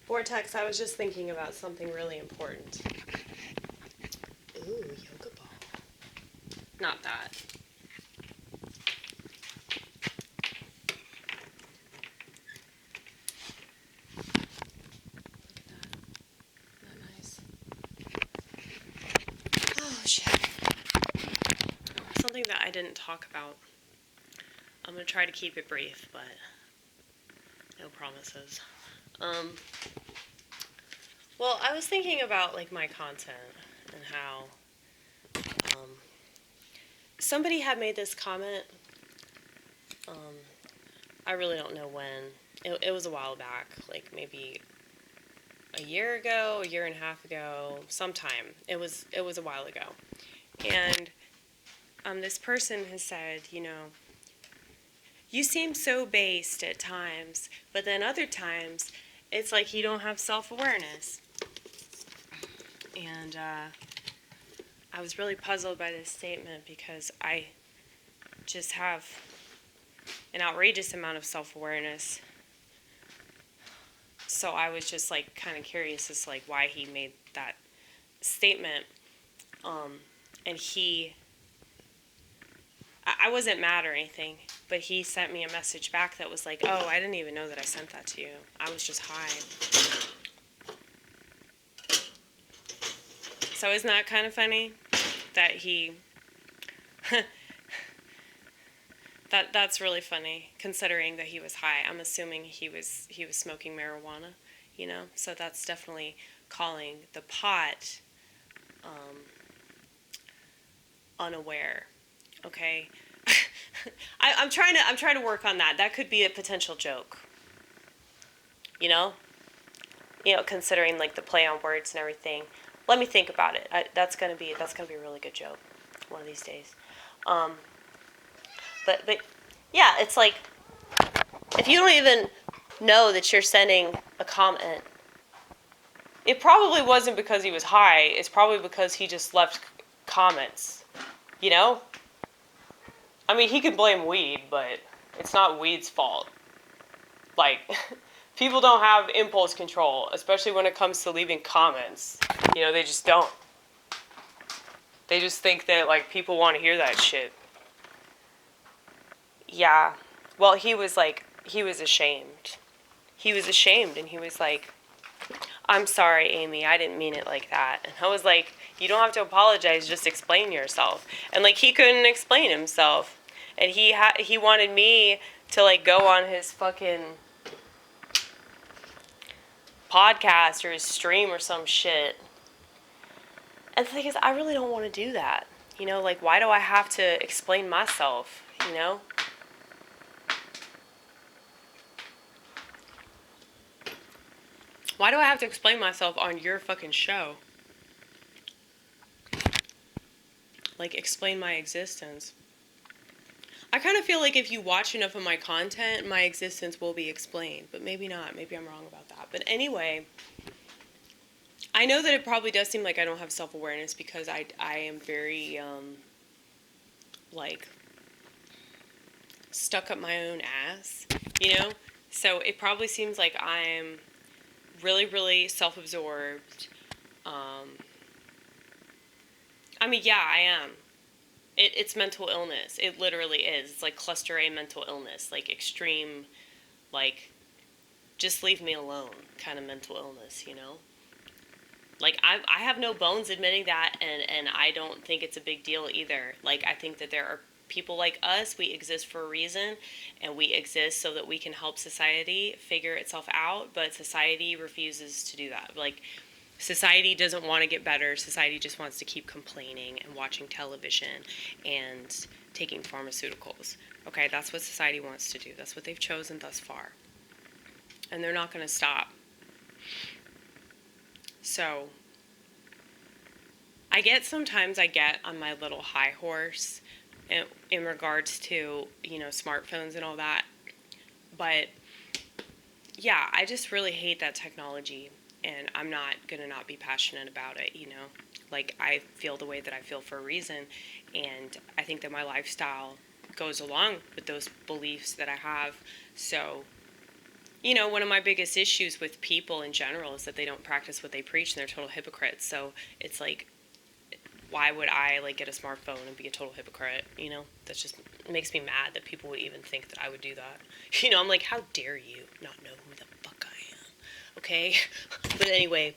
Vortex, I was just thinking about something really important. Ooh, yoga ball. Not that. Look at that. Isn't that nice? Oh, shit. Something that I didn't talk about. I'm going to try to keep it brief, but no promises. Well, I was thinking about, like, my content and how, somebody had made this comment. I really don't know when. It was a while back, like maybe a year ago, a year and a half ago, sometime. It was a while ago. And this person has said, you seem so based at times, but then other times it's like you don't have self-awareness. And I was really puzzled by this statement because I just have an outrageous amount of self-awareness. So I was just like kind of curious as to like why he made that statement. And I wasn't mad or anything, but he sent me a message back that was like, oh, I didn't even know that I sent that to you. I was just high. So isn't that kind of funny that he that's really funny considering that he was high. I'm assuming he was smoking marijuana, So that's definitely calling the pot unaware. Okay. I'm trying to work on that. That could be a potential joke. You know? Considering like the play on words and everything. Let me think about it. That's gonna be a really good joke one of these days. But yeah, it's like if you don't even know that you're sending a comment, it probably wasn't because he was high. It's probably because he just left comments. I mean, he could blame weed, but it's not weed's fault. Like, people don't have impulse control, especially when it comes to leaving comments. They just don't. They just think that, like, people want to hear that shit. Yeah. Well, he was ashamed. He was ashamed, and he was like, I'm sorry, Amy, I didn't mean it like that. And I was like, you don't have to apologize, just explain yourself. And, like, he couldn't explain himself. And he wanted me to, like, go on his fucking podcast or his stream or some shit. And the thing is, I really don't want to do that. Like, why do I have to explain myself, Why do I have to explain myself on your fucking show? Like, explain my existence. I kind of feel like if you watch enough of my content, my existence will be explained. But maybe not. Maybe I'm wrong about that. But anyway, I know that it probably does seem like I don't have self-awareness because I am very, like, stuck up my own ass, So it probably seems like I'm really, really self-absorbed. I mean, yeah, I am. It's mental illness. It literally is. It's like cluster A mental illness, like extreme, like, just leave me alone kind of mental illness, Like, I have no bones admitting that, and I don't think it's a big deal either. Like, I think that there are people like us. We exist for a reason, and we exist so that we can help society figure itself out, but society refuses to do that. Like, society doesn't want to get better. Society just wants to keep complaining and watching television and taking pharmaceuticals. Okay, that's what society wants to do. That's what they've chosen thus far. And they're not going to stop. So, sometimes I get on my little high horse in regards to, smartphones and all that. But, yeah, I just really hate that technology. And I'm not going to not be passionate about it, Like, I feel the way that I feel for a reason. And I think that my lifestyle goes along with those beliefs that I have. So, one of my biggest issues with people in general is that they don't practice what they preach and they're total hypocrites. So it's like, why would I like get a smartphone and be a total hypocrite? That just makes me mad that people would even think that I would do that. I'm like, how dare you not know who the fuck I am? Okay, but anyway,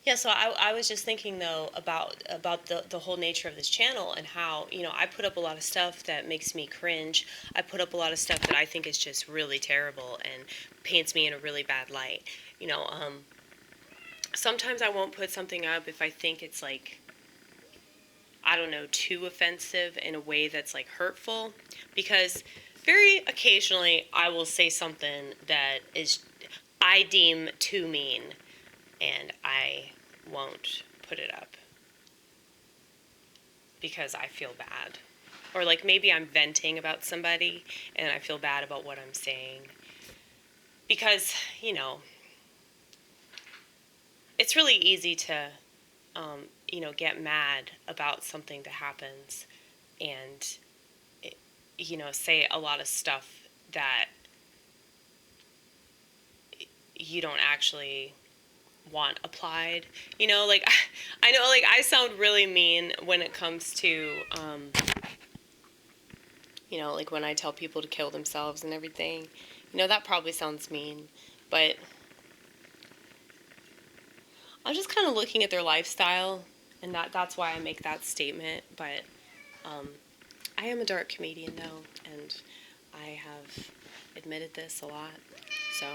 yeah. So I was just thinking though about the whole nature of this channel and how I put up a lot of stuff that makes me cringe. I put up a lot of stuff that I think is just really terrible and paints me in a really bad light. Sometimes I won't put something up if I think it's like, I don't know, too offensive in a way that's like hurtful, because very occasionally I will say something that is, I deem too mean, and I won't put it up because I feel bad. Or like maybe I'm venting about somebody and I feel bad about what I'm saying. Because, it's really easy to, get mad about something that happens and, say a lot of stuff that you don't actually want applied. Like, I know, like, I sound really mean when it comes to, like when I tell people to kill themselves and everything. That probably sounds mean, but I'm just kind of looking at their lifestyle, and that's why I make that statement. But I am a dark comedian, though, and I have admitted this a lot. So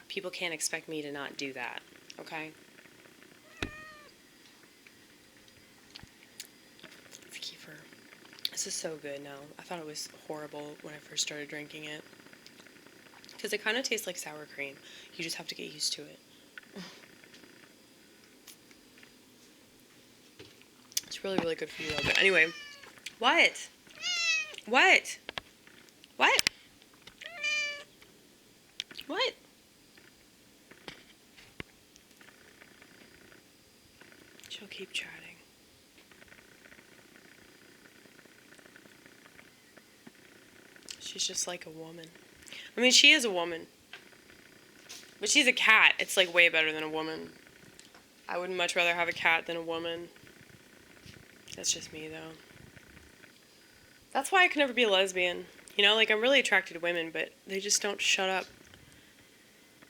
people can't expect me to not do that, okay? It's kefir. This is so good now. I thought it was horrible when I first started drinking it, because it kind of tastes like sour cream. You just have to get used to it. It's really, really good for you, though. But anyway, what? What? What? What? She'll keep chatting. She's just like a woman. I mean, she is a woman. But she's a cat. It's like way better than a woman. I would much rather have a cat than a woman. That's just me, though. That's why I could never be a lesbian. Like, I'm really attracted to women, but they just don't shut up.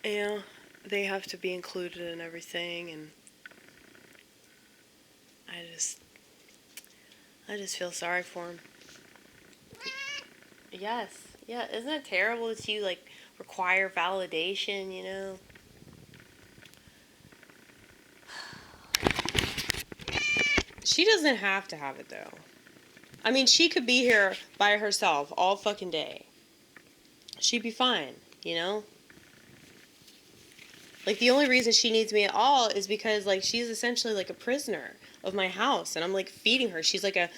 They have to be included in everything, and I just feel sorry for them. Yes. Yeah, isn't it terrible that you, like, require validation, She doesn't have to have it, though. I mean, she could be here by herself all fucking day. She'd be fine, Like, the only reason she needs me at all is because, like, she's essentially, like, a prisoner of my house, and I'm, like, feeding her. She's, like, a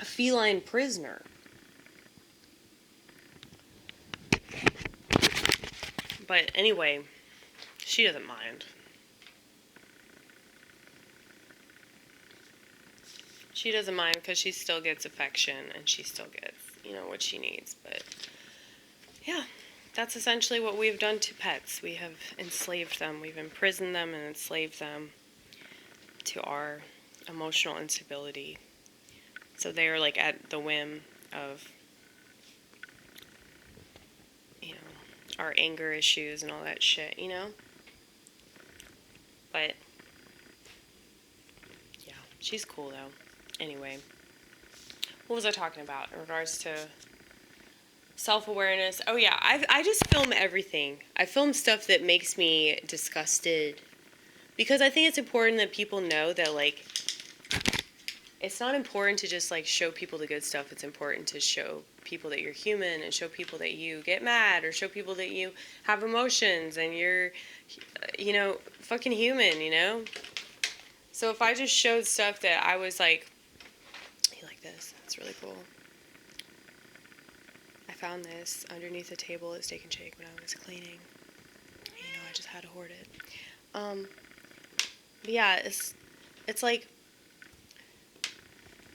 feline prisoner. But anyway, she doesn't mind. She doesn't mind because she still gets affection and she still gets, what she needs. But yeah, that's essentially what we've done to pets. We have enslaved them. We've imprisoned them and enslaved them to our emotional instability. So they are like at the whim of, our anger issues and all that shit, But yeah, she's cool though. Anyway, what was I talking about in regards to self-awareness? Oh yeah, I just film everything. I film stuff that makes me disgusted, because I think it's important that people know that, like, it's not important to just, like, show people the good stuff. It's important to show people that you're human and show people that you get mad or show people that you have emotions and you're, fucking human, So if I just showed stuff that I was like, you like this? That's really cool. I found this underneath a table at Steak and Shake when I was cleaning. I just had to hoard it. But yeah, it's like,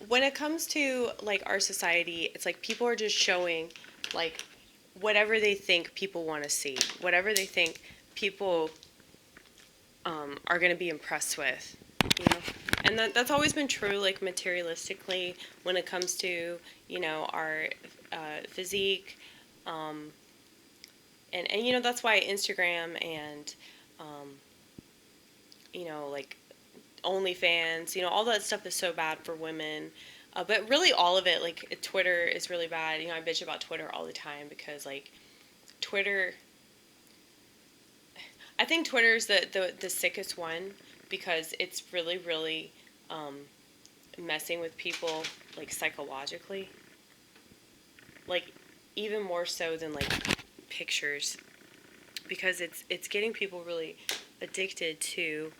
when it comes to like our society, it's like people are just showing like whatever they think people want to see, whatever they think people are going to be impressed with, you know. And that's always been true, like materialistically, when it comes to, you know, our physique, um, and you know that's why Instagram and you know, like OnlyFans, you know, all that stuff is so bad for women. But really, all of it, like Twitter is really bad. You know, I bitch about Twitter all the time because, like, Twitter. I think Twitter is the sickest one because it's really, really messing with people, like, psychologically. Like, even more so than, like, pictures. Because it's getting people really addicted to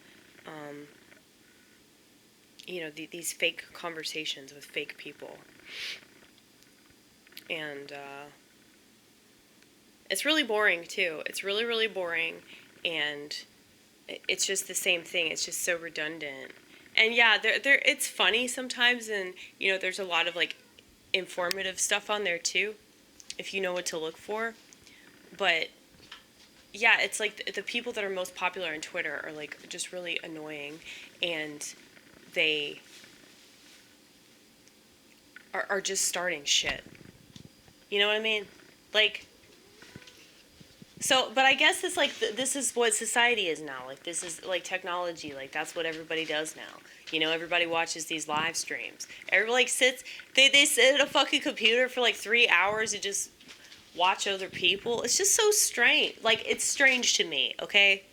you know, these fake conversations with fake people. And it's really boring, too. It's really, really boring. And it's just the same thing. It's just so redundant. And yeah, it's funny sometimes. And, you know, there's a lot of, like, informative stuff on there, too, if you know what to look for. But, yeah, it's like the people that are most popular on Twitter are, like, just really annoying. And they are just starting shit. You know what I mean? Like, so, but I guess it's like, this is what society is now. Like, this is like technology. Like, that's what everybody does now. You know, everybody watches these live streams. Everybody, like, sits, they sit at a fucking computer for like 3 hours and just watch other people. It's just so strange. Like, it's strange to me, okay?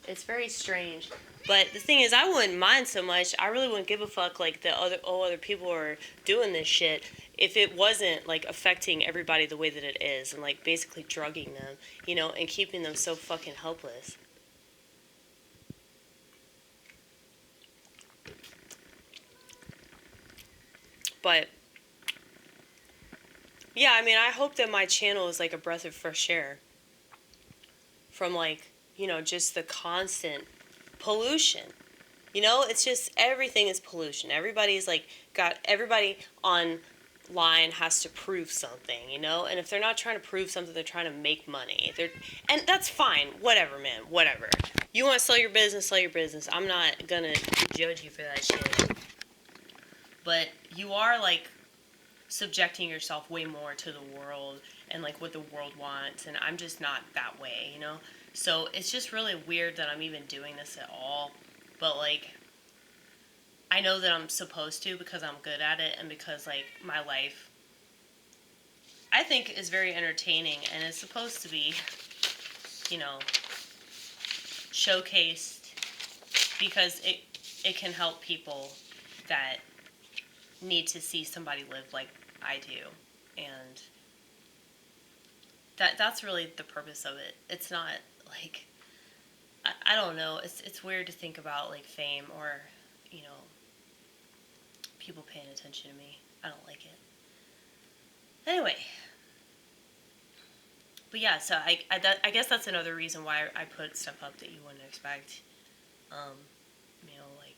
It's very strange. But the thing is, I wouldn't mind so much. I really wouldn't give a fuck, like, the other people are doing this shit if it wasn't, like, affecting everybody the way that it is and, like, basically drugging them, you know, and keeping them so fucking helpless. But, yeah, I mean, I hope that my channel is, like, a breath of fresh air from, like, you know, just the constant pollution. You know, it's just everything is pollution. Everybody's like everybody online has to prove something, you know? And if they're not trying to prove something, they're trying to make money. And that's fine. Whatever, man. Whatever. You want to sell your business, sell your business. I'm not going to judge you for that shit. But you are like subjecting yourself way more to the world and like what the world wants, and I'm just not that way, you know? So it's just really weird that I'm even doing this at all. But like, I know that I'm supposed to because I'm good at it and because like my life, I think, is very entertaining and is supposed to be, you know, showcased because it can help people that need to see somebody live like I do. And that's really the purpose of it. It's not like, I don't know, it's weird to think about like fame or, you know, people paying attention to me. I don't like it. Anyway. But yeah, so I guess that's another reason why I put stuff up that you wouldn't expect. You know, like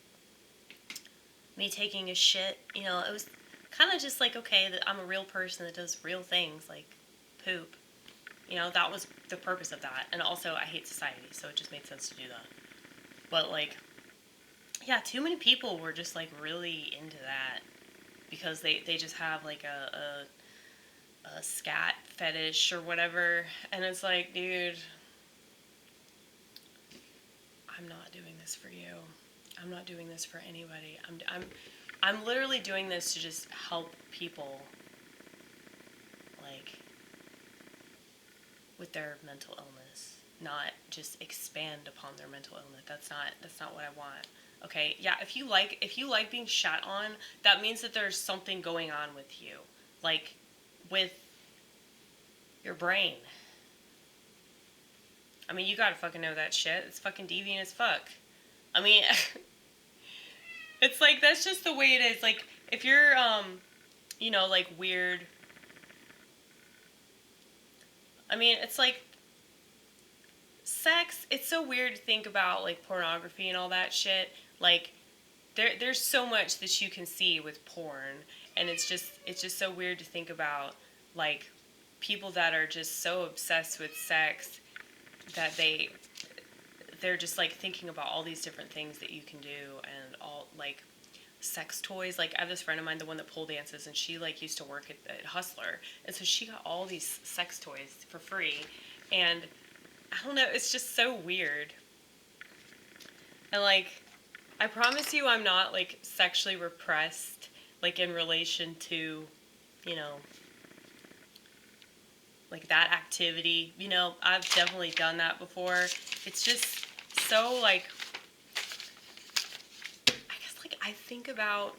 me taking a shit, you know, it was kind of just like, okay, that I'm a real person that does real things, like poop. You know, that was the purpose of that. And also, I hate society, so it just made sense to do that. But, like, yeah, too many people were just, like, really into that. Because they just have, like, a scat fetish or whatever. And it's like, dude, I'm not doing this for you. I'm not doing this for anybody. I'm literally doing this to just help people, like, with their mental illness, not just expand upon their mental illness. That's not what I want. Okay, yeah, if you like being shat on, that means that there's something going on with you, like with your brain. I mean, you gotta fucking know that shit. It's fucking deviant as fuck. I mean, it's like, that's just the way it is. Like, if you're, you know, like, weird. I mean, it's like, sex, it's so weird to think about, like, pornography and all that shit. Like, there's so much that you can see with porn, and it's just so weird to think about, like, people that are just so obsessed with sex that they're just like thinking about all these different things that you can do, and all like sex toys. Like, I have this friend of mine, the one that pole dances, and she like used to work at Hustler, and so she got all these sex toys for free, and I don't know, it's just so weird. And like, I promise you I'm not like sexually repressed, like in relation to, you know, like that activity. You know, I've definitely done that before. It's just so like, I guess like I think about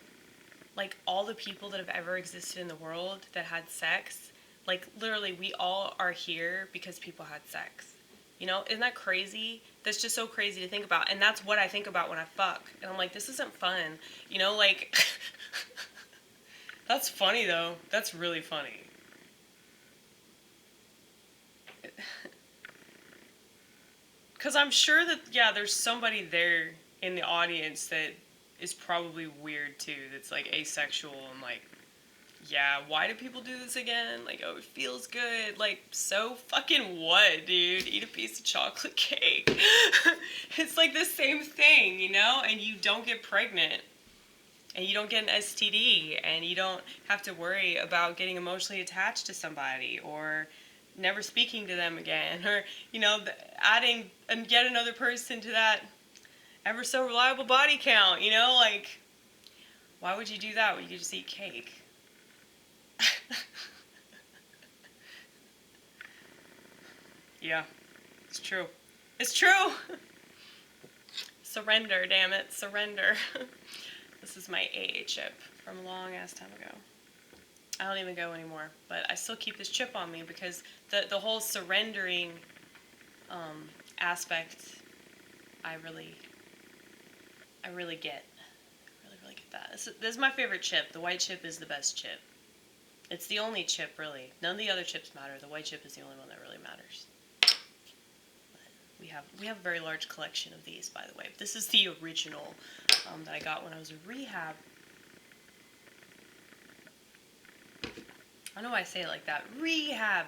like all the people that have ever existed in the world that had sex. Like, literally, we all are here because people had sex. You know, isn't that crazy? That's just so crazy to think about. And that's what I think about when I fuck. And I'm like, this isn't fun. You know, like, that's funny though. That's really funny. Because I'm sure that, yeah, there's somebody there in the audience that is probably weird too, that's like asexual and like, yeah, why do people do this again? Like, oh, it feels good. Like, so fucking what, dude? Eat a piece of chocolate cake. It's like the same thing, you know? And you don't get pregnant. And you don't get an STD. And you don't have to worry about getting emotionally attached to somebody. Or never speaking to them again. Or, you know, adding yet another person to that ever so reliable body count, you know? Like, why would you do that when you could just eat cake? Yeah, it's true. It's true! Surrender, damn it, surrender. This is my AA chip from a long ass time ago. I don't even go anymore, but I still keep this chip on me because the whole surrendering aspect, I really get. I really get that. This is my favorite chip. The white chip is the best chip. It's the only chip, really. None of the other chips matter. The white chip is the only one that really matters. We have a very large collection of these, by the way. This is the original that I got when I was in rehab. I don't know why I say it like that. Rehab.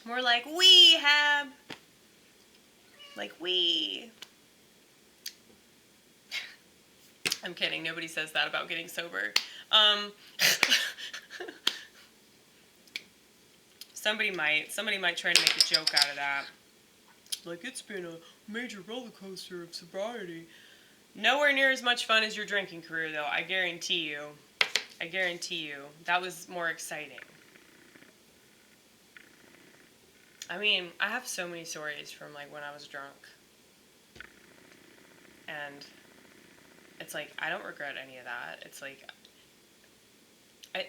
More like we have. Like we. I'm kidding. Nobody says that about getting sober. Somebody might try to make a joke out of that. Like, it's been a major roller coaster of sobriety. Nowhere near as much fun as your drinking career, though. I guarantee you. That was more exciting. I mean, I have so many stories from, like, when I was drunk. And it's like, I don't regret any of that. It's like,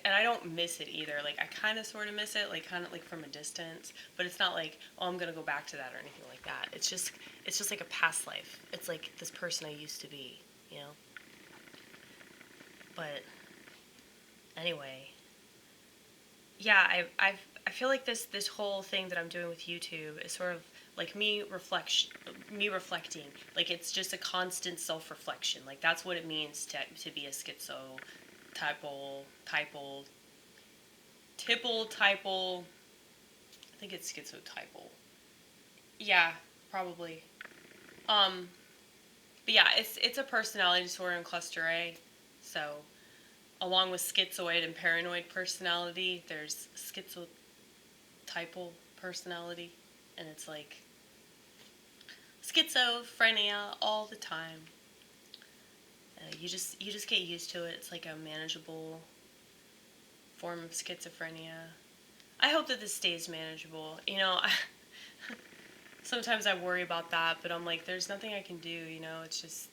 I don't miss it either. Like, I kind of sort of miss it, like, kind of like from a distance. But it's not like, oh, I'm going to go back to that or anything like that. It's just like a past life. It's like this person I used to be, you know? But anyway, yeah, I feel like this whole thing that I'm doing with YouTube is sort of like me reflecting. Like, it's just a constant self-reflection. Like, that's what it means to be a typal. I think it's schizotypal. Yeah, probably. But yeah, it's a personality disorder in cluster A. So, along with schizoid and paranoid personality, there's schizotypal personality, and it's like schizophrenia all the time. You just get used to it. It's like a manageable form of schizophrenia. I hope that this stays manageable. You know, sometimes I worry about that, but I'm like, there's nothing I can do, you know? It's just,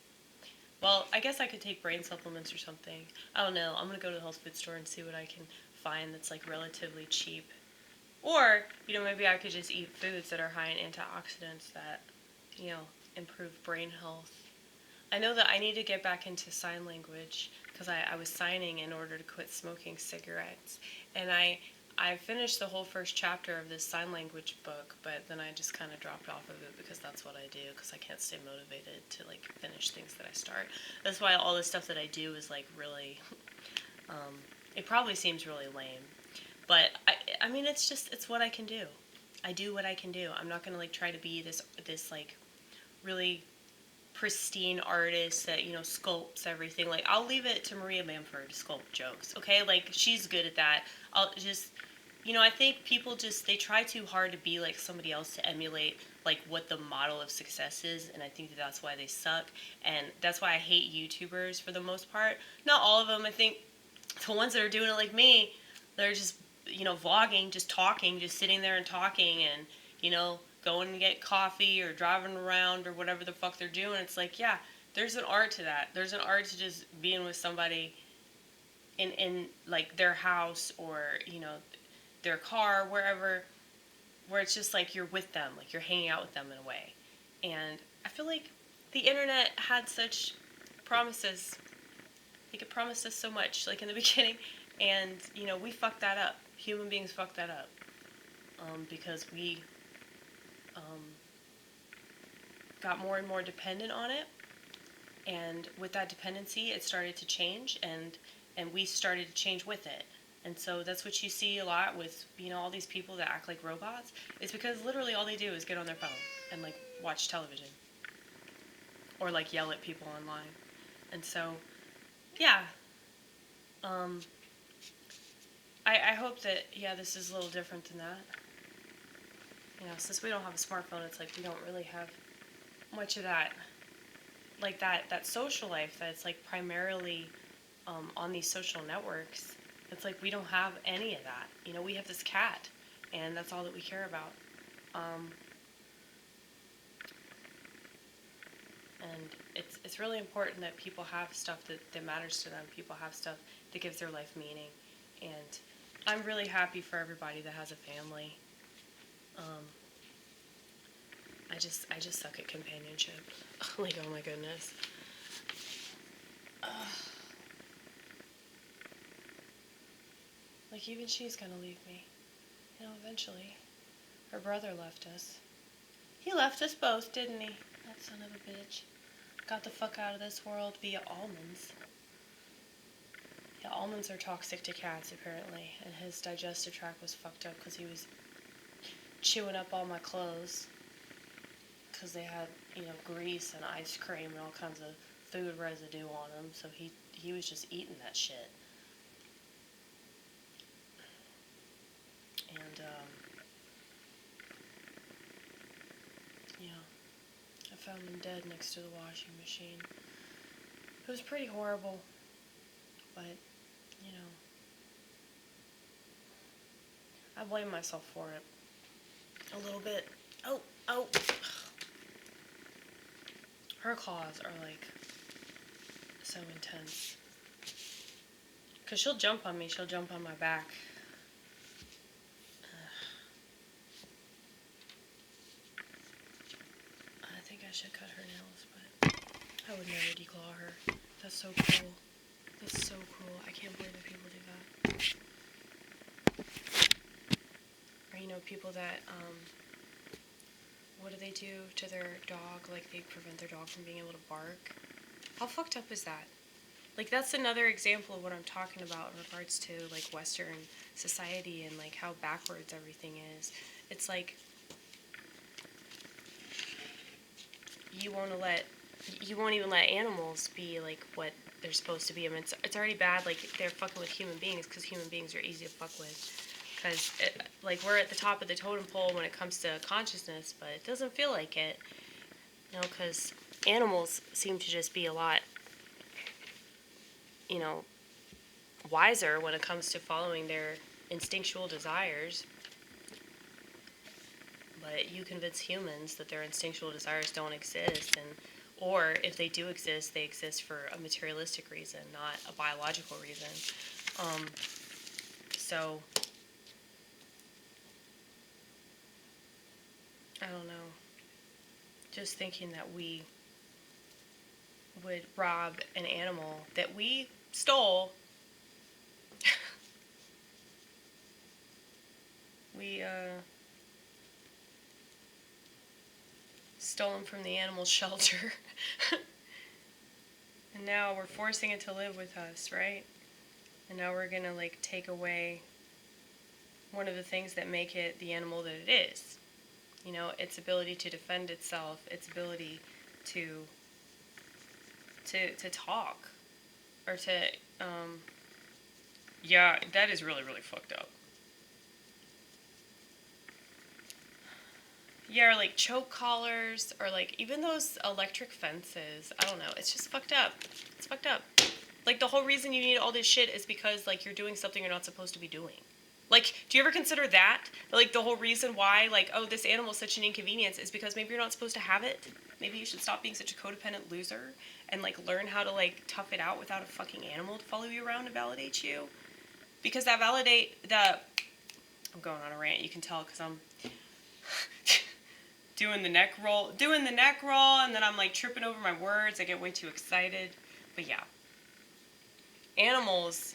well, I guess I could take brain supplements or something. I don't know. I'm going to go to the health food store and see what I can find that's, like, relatively cheap. Or, you know, maybe I could just eat foods that are high in antioxidants that, you know, improve brain health. I know that I need to get back into sign language because I was signing in order to quit smoking cigarettes. And I I finished the whole first chapter of this sign language book, but then I just kind of dropped off of it because that's what I do, because I can't stay motivated to like finish things that I start. That's why all the stuff that I do is like really, it probably seems really lame, but I mean, it's what I can do. I do what I can do. I'm not gonna like try to be this like really pristine artist that, you know, sculpts everything. Like, I'll leave it to Maria Bamford to sculpt jokes, okay? Like, she's good at that. I'll just, you know, I think people just, they try too hard to be like somebody else, to emulate like what the model of success is, and I think that that's why they suck, and that's why I hate YouTubers for the most part. Not all of them. I think the ones that are doing it like me, they're just, you know, vlogging, just talking, just sitting there and talking, and, you know, going to get coffee or driving around or whatever the fuck they're doing. It's like, yeah, there's an art to that. There's an art to just being with somebody in like their house, or, you know, their car, wherever, where it's just like you're with them, like you're hanging out with them in a way. And I feel like the internet had such promises. Like, it promised us so much, like in the beginning, and, you know, we fucked that up. Human beings fucked that up, because we got more and more dependent on it, and with that dependency, it started to change, and we started to change with it. And so that's what you see a lot with, you know, all these people that act like robots. It's because literally all they do is get on their phone and like watch television, or like yell at people online. And so, yeah, I hope that, yeah, this is a little different than that. You know, since we don't have a smartphone, it's like we don't really have much of that, like that social life that's like primarily on these social networks. It's like we don't have any of that. You know, we have this cat, and that's all that we care about. And it's really important that people have stuff that matters to them. People have stuff that gives their life meaning. And I'm really happy for everybody that has a family. I just suck at companionship. Like, oh my goodness. Like, even she's gonna leave me. You know, eventually. Her brother left us. He left us both, didn't he? That son of a bitch. Got the fuck out of this world via almonds. Yeah, almonds are toxic to cats, apparently. And his digestive tract was fucked up because he was chewing up all my clothes. Because they had, you know, grease and ice cream and all kinds of food residue on them. So he was just eating that shit. And, yeah. I found him dead next to the washing machine. It was pretty horrible. But, you know, I blame myself for it. A little bit. Oh. Her claws are, like, so intense. Because she'll jump on me. She'll jump on my back. I think I should cut her nails, but I would never declaw her. That's so cruel. That's so cruel. I can't believe that people do that. Or, you know, people that, what do they do to their dog? Like, they prevent their dog from being able to bark. How fucked up is that? Like, that's another example of what I'm talking about in regards to, like, Western society and, like, how backwards everything is. It's like, you won't even let animals be, like, what they're supposed to be. I mean, it's already bad, like, they're fucking with human beings, because human beings are easy to fuck with. Because, like, we're at the top of the totem pole when it comes to consciousness, but it doesn't feel like it. You know, because animals seem to just be a lot, you know, wiser when it comes to following their instinctual desires. But you convince humans that their instinctual desires don't exist, or if they do exist, they exist for a materialistic reason, not a biological reason. So, I don't know. Just thinking that we would rob an animal that we stole We stole him from the animal shelter. And now we're forcing it to live with us, right? And now we're gonna like take away one of the things that make it the animal that it is. You know, its ability to defend itself, its ability to talk, or to yeah, that is really, really fucked up. Yeah, or like choke collars, or like even those electric fences. I don't know. It's just fucked up. It's fucked up. Like the whole reason you need all this shit is because like you're doing something you're not supposed to be doing. Like, do you ever consider that? Like the whole reason why, like, oh, this animal is such an inconvenience is because maybe you're not supposed to have it. Maybe you should stop being such a codependent loser and like learn how to like tough it out without a fucking animal to follow you around and validate you. Because that I'm going on a rant, you can tell because I'm doing the neck roll, and then I'm like tripping over my words. I get way too excited. But yeah. Animals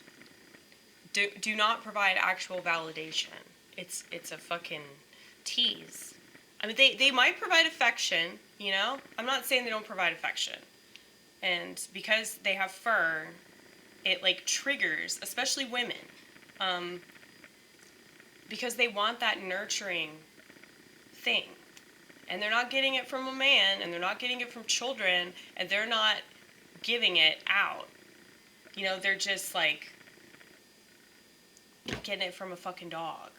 do not provide actual validation. It's a fucking tease. I mean, they might provide affection, you know? I'm not saying they don't provide affection. And because they have fur, it like triggers, especially women, because they want that nurturing thing. And they're not getting it from a man, and they're not getting it from children, and they're not giving it out. You know, they're just like getting it from a fucking dog.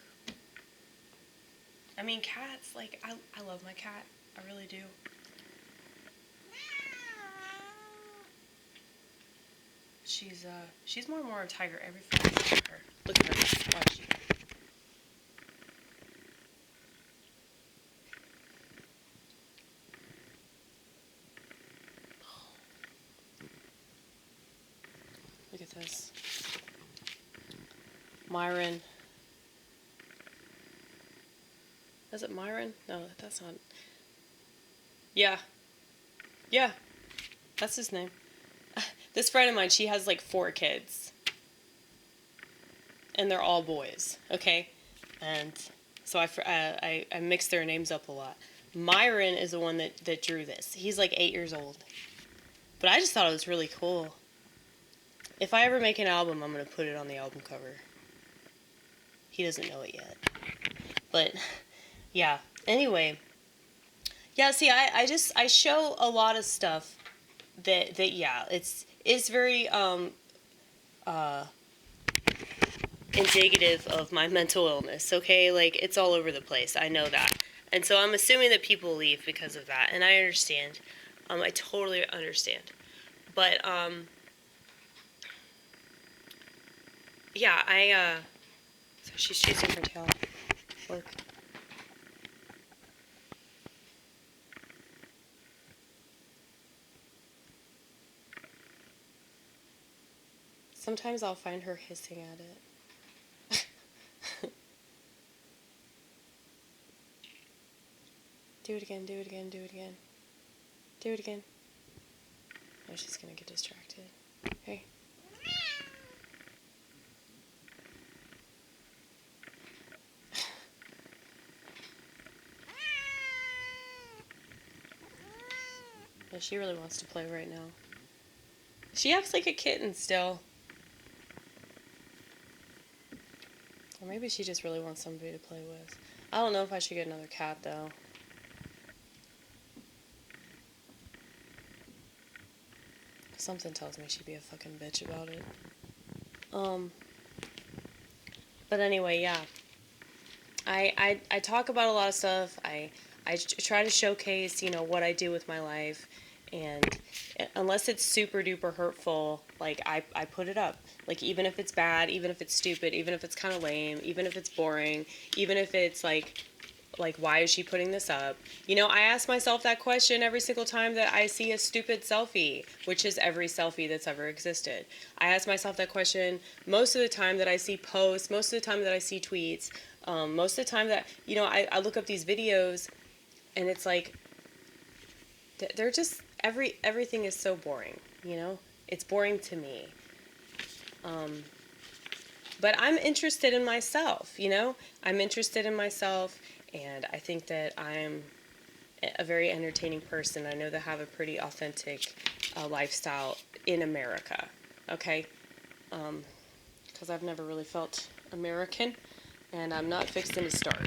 I mean, cats, like, I love my cat. I really do. She's more and more a tiger every fucking time. Look at her. Look at her. Watch. Look at this. Myron. Is it Myron? No, that's not. Yeah. Yeah. That's his name. This friend of mine, she has like 4 kids. And they're all boys, okay? And so I mix their names up a lot. Myron is the one that drew this. He's like 8 years old. But I just thought it was really cool. If I ever make an album, I'm going to put it on the album cover. He doesn't know it yet. But, yeah. Anyway. Yeah, see, I show a lot of stuff that yeah, it's very, indicative of my mental illness, okay? Like, it's all over the place. I know that. And so I'm assuming that people leave because of that. And I understand. I totally understand. But, yeah, so she's chasing her tail. Look. Sometimes I'll find her hissing at it. Do it again, do it again, do it again. Do it again. Oh, she's gonna get distracted. Hey. Yeah, she really wants to play right now. She acts like a kitten still. Or maybe she just really wants somebody to play with. I don't know if I should get another cat, though. Something tells me she'd be a fucking bitch about it. But anyway, yeah. I talk about a lot of stuff. I try to showcase, you know, what I do with my life. And unless it's super duper hurtful, like, I put it up. Like, even if it's bad, even if it's stupid, even if it's kind of lame, even if it's boring, even if it's like, why is she putting this up? You know, I ask myself that question every single time that I see a stupid selfie, which is every selfie that's ever existed. I ask myself that question most of the time that I see posts, most of the time that I see tweets, most of the time that, you know, I look up these videos, and it's like, they're just, everything is so boring, you know? It's boring to me. But I'm interested in myself, you know? I'm interested in myself, and I think that I'm a very entertaining person. I know that I have a pretty authentic lifestyle in America, okay? Because I've never really felt American, and I'm not fixing to start.